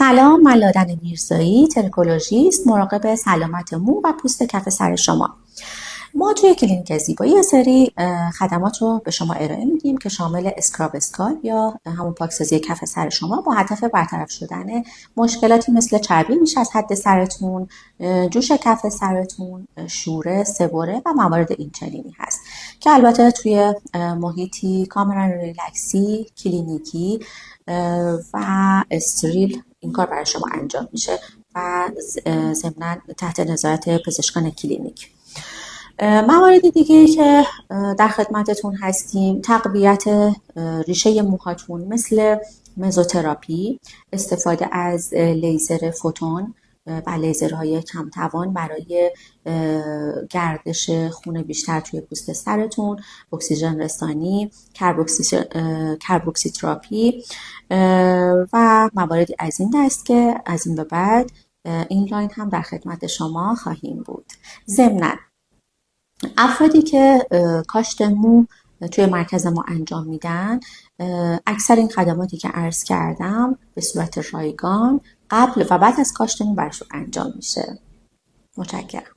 سلام، من لادن میرزایی، ترکولوژیست، مراقب سلامت مو و پوست کف سر شما. ما توی کلینیک زیبایی یه سری خدمات رو به شما ارائه میدیم که شامل اسکراب اسکالپ یا همون پاکسازی کف سر شما با هدف برطرف شدن مشکلاتی مثل چربی بیش از حد سرتون، جوش کف سرتون، شوره، سبوره و موارد اینچنینی هست که البته توی محیطی کاملا ریلکسی، کلینیکی و استریل این کار برای شما انجام میشه و ضمناً تحت نظارت پزشکان کلینیک. موارد دیگه که در خدمتتون هستیم تقویت ریشه موهاتون مثل مزوتراپی، استفاده از لیزر فوتون و لیزرهای کم توان برای گردش خون بیشتر توی پوست سرتون، اکسیژن رسانی، کربوکسیتراپی و مواردی از این دست که از این به بعد این لاین هم در خدمت شما خواهیم بود. ضمناً افرادی که کاشت مو توی مرکز ما انجام میدن، اکثر این خدماتی که عرض کردم به صورت رایگان قبل و بعد از کاشت مو برشون انجام میشه. متشکرم.